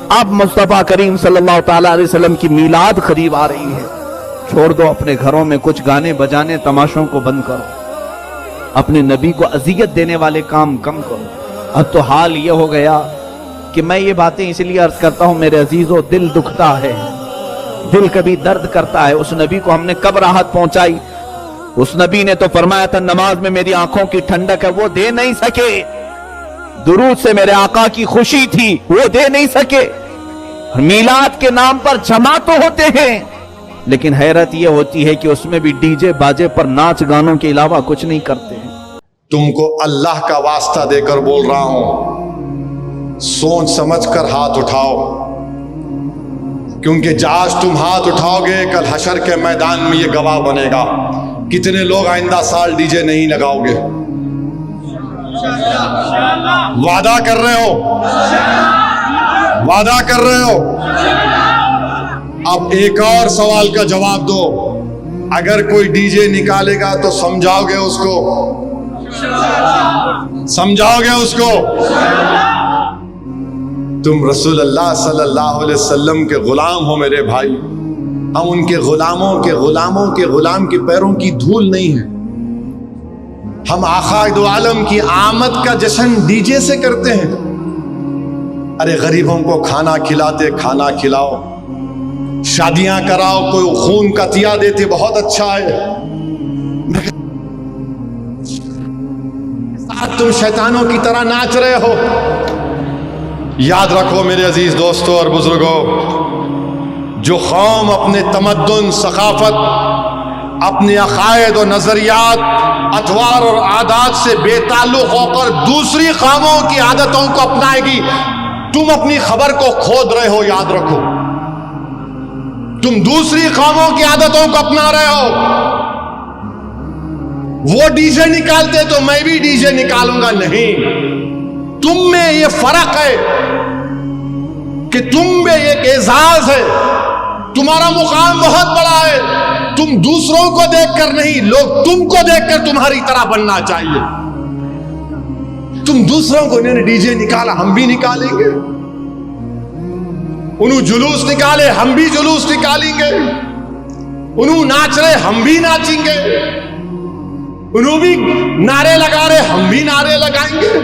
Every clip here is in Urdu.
اب مصطفیٰ کریم صلی اللہ تعالیٰ علیہ وسلم کی میلاد قریب آ رہی ہے، چھوڑ دو اپنے گھروں میں کچھ گانے بجانے تماشوں کو بند کرو، اپنے نبی کو اذیت دینے والے کام کم کرو۔ اب تو حال یہ ہو گیا کہ میں یہ باتیں اس لیے عرض کرتا ہوں میرے عزیزو، دل دکھتا ہے، دل کبھی درد کرتا ہے۔ اس نبی کو ہم نے کب راحت پہنچائی؟ اس نبی نے تو فرمایا تھا نماز میں میری آنکھوں کی ٹھنڈک ہے، وہ دے نہیں سکے۔ درود سے میرے آقا کی خوشی تھی، وہ دے نہیں سکے۔ میلاد کے نام پر جمع تو ہوتے ہیں، لیکن حیرت یہ ہوتی ہے کہ اس میں بھی ڈی جے باجے پر ناچ گانوں کے علاوہ کچھ نہیں کرتے ہیں۔ تم کو اللہ کا واسطہ دے کر بول رہا ہوں، سوچ سمجھ کر ہاتھ اٹھاؤ، کیونکہ آج تم ہاتھ اٹھاؤ گے کل حشر کے میدان میں یہ گواہ بنے گا۔ کتنے لوگ آئندہ سال ڈی جے نہیں لگاؤ گے؟ وعدہ کر رہے ہو؟ وعدہ کر رہے ہو؟ اب ایک اور سوال کا جواب دو، اگر کوئی ڈی جے نکالے گا تو سمجھاؤ گے اس کو؟ سمجھاؤ گے اس کو؟ تم رسول اللہ صلی اللہ علیہ وسلم کے غلام ہو میرے بھائی، ہم ان کے غلاموں کے غلاموں کے غلام کے پیروں کی دھول نہیں ہیں۔ ہم آقا دو عالم کی آمد کا جشن ڈی جے سے کرتے ہیں۔ ارے غریبوں کو کھانا کھلاتے، کھانا کھلاؤ، شادیاں کراؤ، کوئی خون کا عطیہ دیتے، بہت اچھا ہے۔ تم شیطانوں کی طرح ناچ رہے ہو۔ یاد رکھو میرے عزیز دوستوں اور بزرگوں، جو قوم اپنے تمدن، ثقافت، اپنے عقائد و نظریات، اطوار اور عادات سے بے تعلق ہو کر دوسری قوموں کی عادتوں کو اپنائے گی، تم اپنی خبر کو کھود رہے ہو۔ یاد رکھو، تم دوسری قوموں کی عادتوں کو اپنا رہے ہو۔ وہ ڈی جے نکالتے تو میں بھی ڈی جے نکالوں گا؟ نہیں، تم میں یہ فرق ہے کہ تم میں ایک اعزاز ہے، تمہارا مقام بہت بڑا ہے۔ تم دوسروں کو دیکھ کر نہیں، لوگ تم کو دیکھ کر تمہاری طرح بننا چاہیے۔ تم دوسروں کو، انہوں نے ڈی جے نکالا ہم بھی نکالیں گے، انہوں جلوس نکالے ہم بھی جلوس نکالیں گے، انہوں ناچ رہے ہم بھی ناچیں گے، انہوں بھی نعرے لگا رہے ہم بھی نعرے لگائیں گے۔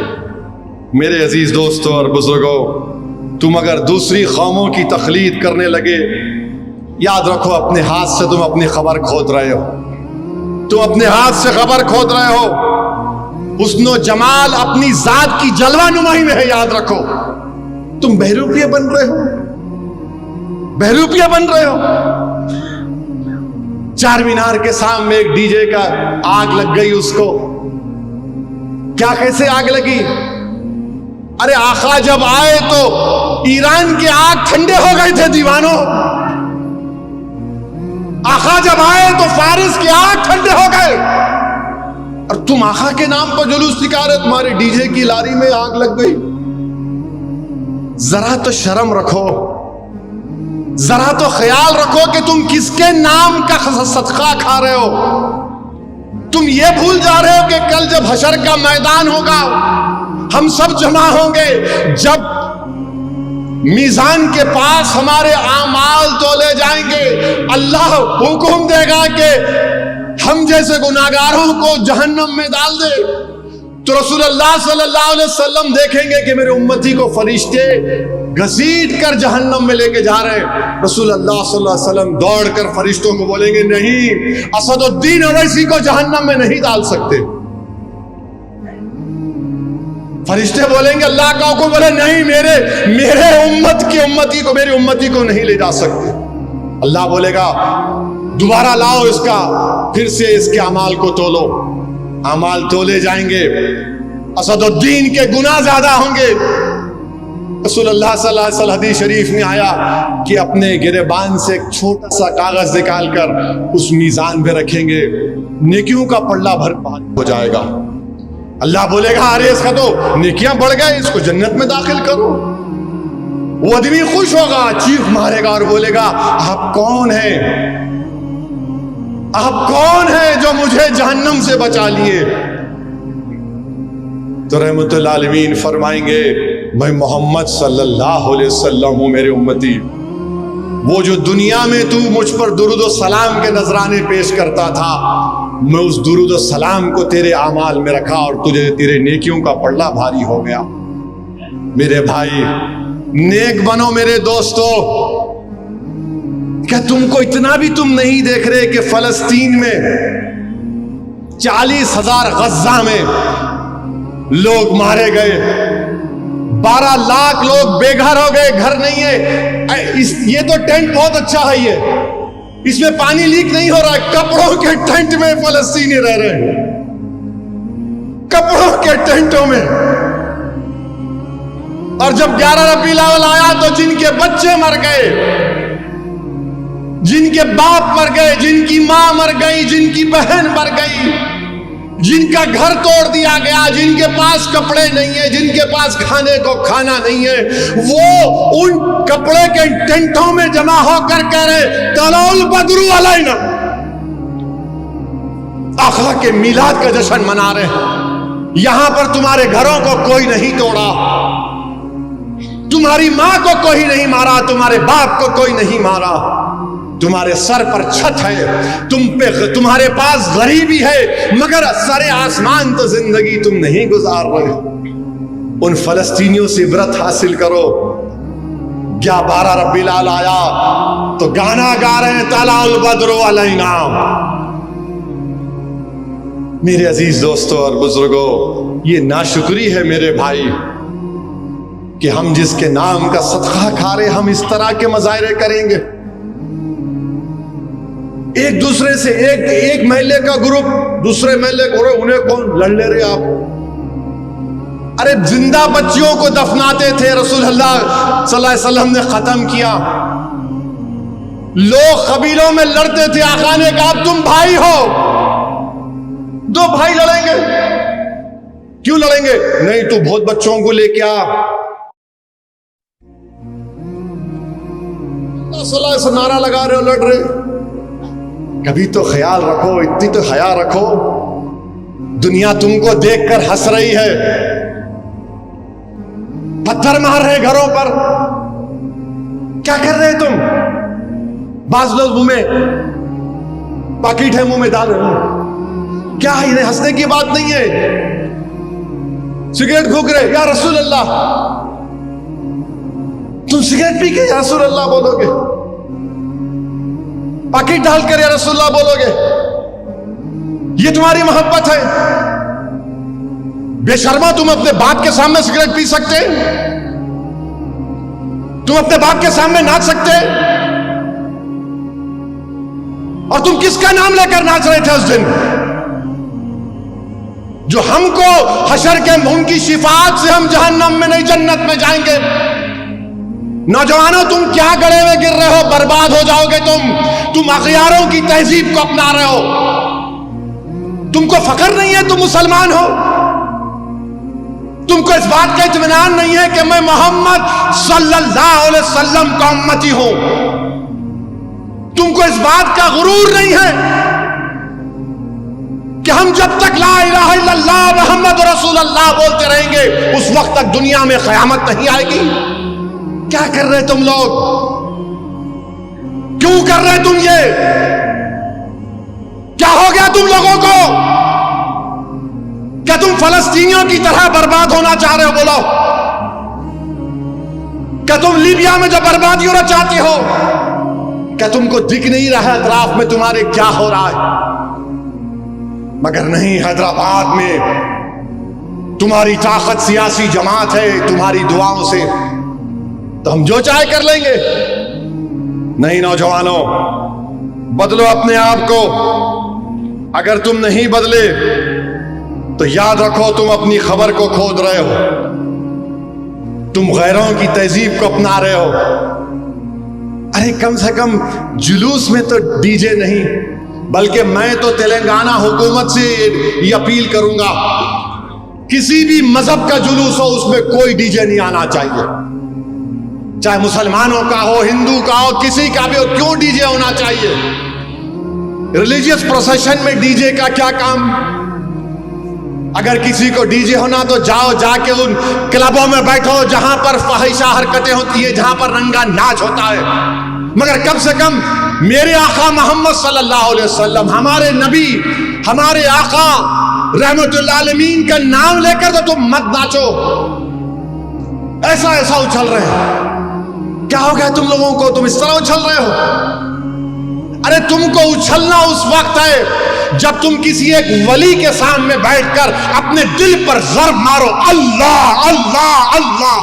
میرے عزیز دوستوں اور بزرگوں، تم اگر دوسری قوموں کی تقلید کرنے لگے، یاد رکھو اپنے ہاتھ سے تم اپنی خبر کھود رہے ہو۔ تم اپنے ہاتھ سے خبر کھود رہے ہو۔ حسن و جمال اپنی ذات کی جلوہ نمائی میں ہے، یاد رکھو۔ تم بہروپیے بن رہے ہو، بہروپیے بن رہے ہو۔ چار مینار کے سامنے ایک ڈی جے کا آگ لگ گئی، اس کو کیا کیسے آگ لگی؟ ارے آقا جب آئے تو ایران کے آگ ٹھنڈے ہو گئے تھے دیوانوں، آقا جب آئے تو فارس کے آگ ٹھنڈے ہو گئے، اور تم آقا کے نام پر جلوس نکالے، تمہارے ڈی جے کی لاری میں آگ لگ گئی۔ ذرا تو شرم رکھو، ذرا تو خیال رکھو کہ تم کس کے نام کا صدقہ کھا رہے ہو۔ تم یہ بھول جا رہے ہو کہ کل جب حشر کا میدان ہوگا، ہم سب جمع ہوں گے، جب میزان کے پاس ہمارے اعمال تولے جائیں گے، اللہ حکم دے گا کہ ہم جیسے گناہگاروں کو جہنم میں ڈال دے، تو رسول اللہ صلی اللہ علیہ وسلم دیکھیں گے کہ میرے امتی کو فرشتے گھسیٹ کر جہنم میں لے کے جا رہے ہیں۔ رسول اللہ صلی اللہ علیہ وسلم دوڑ کر فرشتوں کو بولیں گے، نہیں، اسد الدین اویسی کو جہنم میں نہیں ڈال سکتے۔ فرشتے بولیں گے، اللہ کا حکم، بولے نہیں، میرے امتی کو نہیں لے جا سکتے۔ اللہ بولے گا دوبارہ لاؤ اس کا، پھر سے اس کے اعمال کو تولو۔ اعمال تولے جائیں گے، اسد الدین کے گناہ زیادہ ہوں گے۔ رسول اللہ صلی اللہ علیہ وسلم حدیث شریف میں آیا کہ اپنے گریبان سے ایک چھوٹا سا کاغذ نکال کر اس میزان پہ رکھیں گے، نیکیوں کا پلڑا بھر بھاری ہو جائے گا۔ اللہ بولے گا، ارے اس کا تو نیکیاں بڑھ گئے، اس کو جنت میں داخل کرو۔ وہ آدمی خوش ہوگا، چیخ مارے گا اور بولے گا، آپ کون ہیں؟ آپ کون ہیں جو مجھے جہنم سے بچا لیے؟ تو رحمت اللہ علیہ فرمائیں گے، میں محمد صلی اللہ علیہ وسلم ہوں میرے امتی. وہ جو دنیا میں تو مجھ پر درود و سلام کے نذرانے پیش کرتا تھا، میں اس درود و سلام کو تیرے اعمال میں رکھا اور تجھے تیرے نیکیوں کا پلڑا بھاری ہو گیا. میرے بھائی نیک بنو میرے دوستو. کیا تم کو اتنا بھی تم نہیں دیکھ رہے کہ فلسطین میں 40,000 غزہ میں لوگ مارے گئے، 12 لاکھ لوگ بے گھر ہو گئے، گھر نہیں ہے. یہ تو ٹینٹ بہت اچھا ہے، یہ اس میں پانی لیک نہیں ہو رہا ہے. کپڑوں کے ٹینٹ میں فلسطینی رہ رہے ہیں، کپڑوں کے ٹینٹوں میں. اور جب 11 ربیع الاول آیا تو جن کے بچے مر گئے، جن کے باپ مر گئے، جن کی ماں مر گئی، جن کی بہن مر گئی، جن کا گھر توڑ دیا گیا، جن کے پاس کپڑے نہیں ہیں، جن کے پاس کھانے کو کھانا نہیں ہے، وہ ان کپڑے کے ٹینٹوں میں جمع ہو کر کہہ رہے طلع البدر علینا. آقا کے میلاد کا جشن منا رہے ہیں. یہاں پر تمہارے گھروں کو کوئی نہیں توڑا، تمہاری ماں کو کوئی نہیں مارا، تمہارے باپ کو کوئی نہیں مارا. تمہارے سر پر چھت ہے، تمہارے پاس غریبی ہے، مگر سر آسمان تو زندگی تم نہیں گزار رہے. ان فلسطینیوں سے عبرت حاصل کرو. 12 ربیع الاول آیا تو گانا گا رہے ہیں طلع البدر علینا. میرے عزیز دوستوں اور بزرگوں، یہ ناشکری ہے میرے بھائی کہ ہم جس کے نام کا صدقہ کھا رہے ہم اس طرح کے مظاہرے کریں گے. ایک دوسرے سے ایک محلے کا گروپ دوسرے محلے کو، انہیں کون لڑ لے رہے آپ؟ ارے زندہ بچیوں کو دفناتے تھے، رسول اللہ صلی اللہ علیہ وسلم نے ختم کیا. لوگ قبیلوں میں لڑتے تھے، آقا نے کہا اب تم بھائی ہو، 2 بھائی لڑیں گے. کیوں لڑیں گے؟ نہیں تو بہت بچوں کو لے کے آ. صلی اللہ علیہ وسلم نعرہ لگا رہے ہو، لڑ رہے. کبھی تو خیال رکھو، اتنی تو حیا رکھو. دنیا تم کو دیکھ کر ہنس رہی ہے، پتھر مار رہے گھروں پر. کیا کر رہے تم؟ بعض لوگ منہ میں پاکٹ ہے، منہ میں ڈال رہے ہیں. کیا ہے؟ انہیں ہنسنے کی بات نہیں ہے. سگریٹ پھونک رہے، یا رسول اللہ. تم سگریٹ پی کے یا رسول اللہ بولو گے؟ پاکٹ ڈال کر یا رسول اللہ بولو گے؟ یہ تمہاری محبت ہے؟ بے شرما، تم اپنے باپ کے سامنے سگریٹ پی سکتے؟ تم اپنے باپ کے سامنے ناچ سکتے؟ اور تم کس کا نام لے کر ناچ رہے تھے اس دن جو ہم کو حشر کے ان کی شفاعت سے ہم جہنم میں نہیں جنت میں جائیں گے؟ نوجوانوں تم کیا گڑھے میں گر رہے ہو؟ برباد ہو جاؤ گے تم اغیاروں کی تہذیب کو اپنا رہے ہو. تم کو فخر نہیں ہے تم مسلمان ہو؟ تم کو اس بات کا اطمینان نہیں ہے کہ میں محمد صلی اللہ علیہ وسلم کا امتی ہوں؟ تم کو اس بات کا غرور نہیں ہے کہ ہم جب تک لا الہ الا اللہ محمد رسول اللہ بولتے رہیں گے اس وقت تک دنیا میں قیامت نہیں آئے گی؟ کیا کر رہے تم لوگ؟ کیوں کر رہے تم یہ؟ کیا ہو گیا تم لوگوں کو؟ کیا تم فلسطینیوں کی طرح برباد ہونا چاہ رہے ہو؟ بولو. کیا تم لیبیا میں جو بربادی ہونا چاہتے ہو؟ کیا تم کو دکھ نہیں رہا اطراف میں تمہارے کیا ہو رہا ہے؟ مگر نہیں، حیدرآباد میں تمہاری طاقت سیاسی جماعت ہے، تمہاری دعاؤں سے تو ہم جو چاہے کر لیں گے. نہیں نوجوانوں، بدلو اپنے آپ کو. اگر تم نہیں بدلے تو یاد رکھو تم اپنی خبر کو کھود رہے ہو، تم غیروں کی تہذیب کو اپنا رہے ہو. ارے کم سے کم جلوس میں تو ڈی جے نہیں، بلکہ میں تو تلنگانہ حکومت سے یہ اپیل کروں گا، کسی بھی مذہب کا جلوس ہو اس میں کوئی ڈی جے نہیں آنا چاہیے. چاہے مسلمانوں کا ہو، ہندو کا ہو، کسی کا بھی ہو، کیوں ڈی جے ہونا چاہیے؟ ریلیجیس پروسیشن میں ڈی جے کا کیا کام؟ اگر کسی کو ڈی جے ہونا تو جاؤ جا کے ان کلبوں میں بیٹھو جہاں پر فاحشہ حرکتیں ہوتی ہیں, جہاں پر رنگا ناچ ہوتا ہے. مگر کم سے کم میرے آقا محمد صلی اللہ علیہ وسلم, ہمارے نبی, ہمارے آقا رحمت اللہ عالمین کا نام لے کر تو تم مت ناچو. ایسا ایسا اچھل رہے ہیں, کیا ہو گیا تم لوگوں کو, تم اس طرح اچھل رہے ہو؟ ارے تم کو اچھلنا اس وقت ہے جب تم کسی ایک ولی کے سامنے بیٹھ کر اپنے دل پر ضرب مارو, اللہ اللہ اللہ,